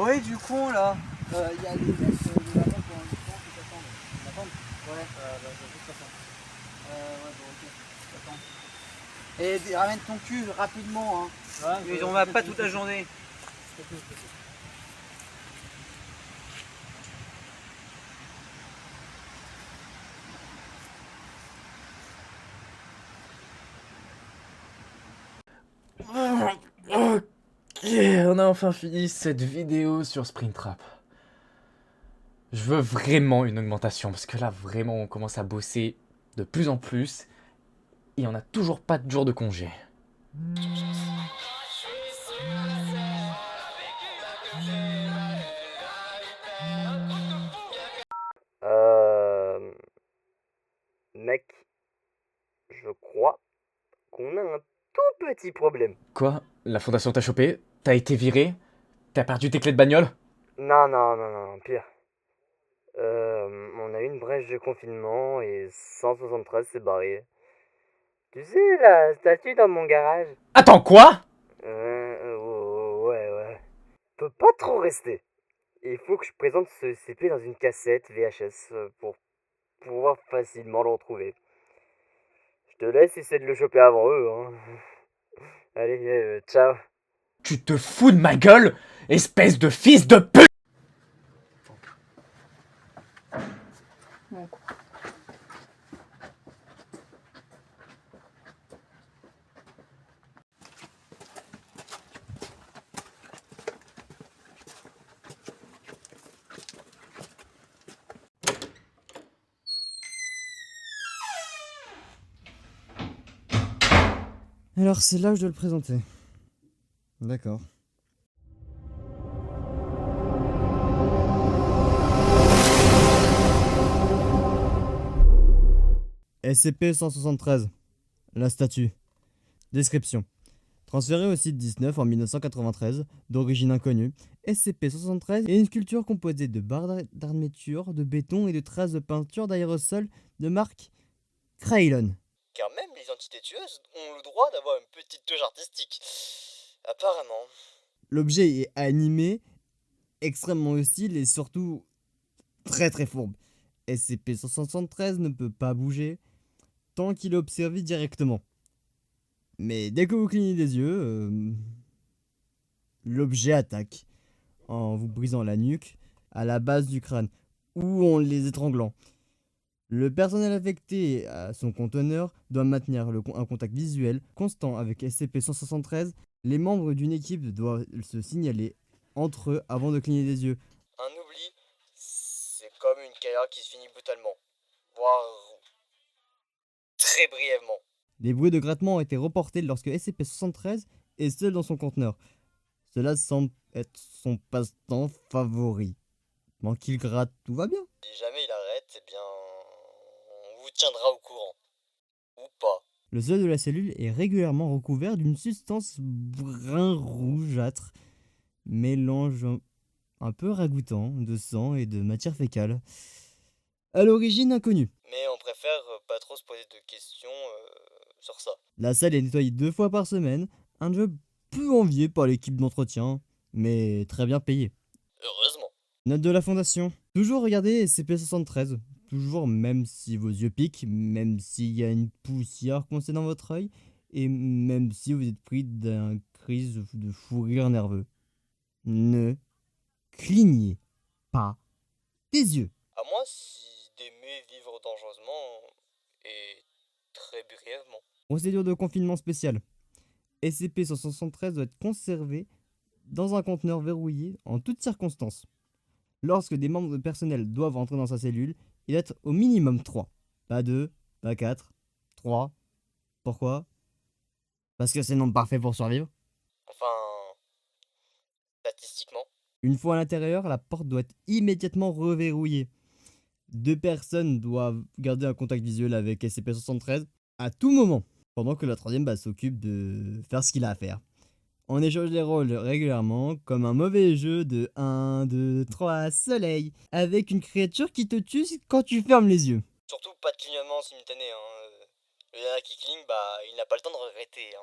Oui, du con là. Il y a les mecs de la banque pour l'instant qui t'attendent. Ils m'attendent. Ouais, bah, je vais juste attendre. Ouais, bon, ok. J'attends. Et ramène ton cul rapidement. Hein. Ouais, on va pas toute la journée. Ok, on a enfin fini cette vidéo sur Springtrap. Je veux vraiment une augmentation parce que là vraiment on commence à bosser de plus en plus et on n'a toujours pas de jour de congé. Euh... Mec, je crois qu'on a un tout petit problème. Quoi? La fondation t'a chopé? T'as été viré? T'as perdu tes clés de bagnole? Non, pire. On a eu une brèche de confinement et 173 s'est barré. Tu sais, la statue dans mon garage. Attends quoi? Ouais. Peut pas trop rester. Il faut que je présente ce CP dans une cassette VHS pour pouvoir facilement le retrouver. Je te laisse essayer de le choper avant eux, hein. Allez, ciao. Tu te fous de ma gueule? Espèce de fils de pute! Alors c'est là que je dois le présenter. D'accord. SCP-173. La statue. Description. Transféré au site 19 en 1993, d'origine inconnue, SCP-173 est une sculpture composée de barres d'armature, de béton et de traces de peinture d'aérosol de marque Craylon. Car même les entités tueuses ont le droit d'avoir une petite touche artistique. Apparemment. L'objet est animé, extrêmement hostile et surtout très fourbe. SCP-173 ne peut pas bouger tant qu'il est observé directement. Mais dès que vous clignez des yeux, l'objet attaque en vous brisant la nuque à la base du crâne ou en les étranglant. Le personnel affecté à son conteneur doit maintenir un contact visuel constant avec SCP-173. Les membres d'une équipe doivent se signaler entre eux avant de cligner des yeux. Un oubli, c'est comme une carrière qui se finit brutalement. Voire très brièvement. Les bruits de grattement ont été reportés lorsque SCP-173 est seul dans son conteneur. Cela semble être son passe-temps favori. Tant qu'il gratte, tout va bien. Si jamais il arrête, eh bien, on vous tiendra au courant. Ou pas. Le sol de la cellule est régulièrement recouvert d'une substance brun rougeâtre, mélange un peu ragoûtant de sang et de matière fécale. À l'origine inconnue. Mais on préfère pas trop se poser de questions sur ça. La salle est nettoyée 2 fois par semaine, un job peu envié par l'équipe d'entretien, mais très bien payé. Heureusement. Note de la fondation. Toujours regarder SCP-73. Toujours, même si vos yeux piquent, même s'il y a une poussière coincée dans votre œil, et même si vous êtes pris d'une crise de fou rire nerveux. Ne clignez pas des yeux. À moins si d'aimer vivre dangereusement et très brièvement. Procédure de confinement spécial. SCP-173 doit être conservé dans un conteneur verrouillé en toutes circonstances. Lorsque des membres de personnel doivent entrer dans sa cellule, il doit être au minimum 3. Pas 2, pas 4, 3. Pourquoi? Parce que c'est le nombre parfait pour survivre. Enfin, statistiquement. Une fois à l'intérieur, la porte doit être immédiatement reverrouillée. 2 personnes doivent garder un contact visuel avec SCP-173 à tout moment, pendant que la troisième s'occupe de faire ce qu'il a à faire. On échange les rôles régulièrement, comme un mauvais jeu de 1, 2, 3, soleil, avec une créature qui te tue quand tu fermes les yeux. Surtout pas de clignement simultané. Le gars qui cligne, bah il n'a pas le temps de regretter.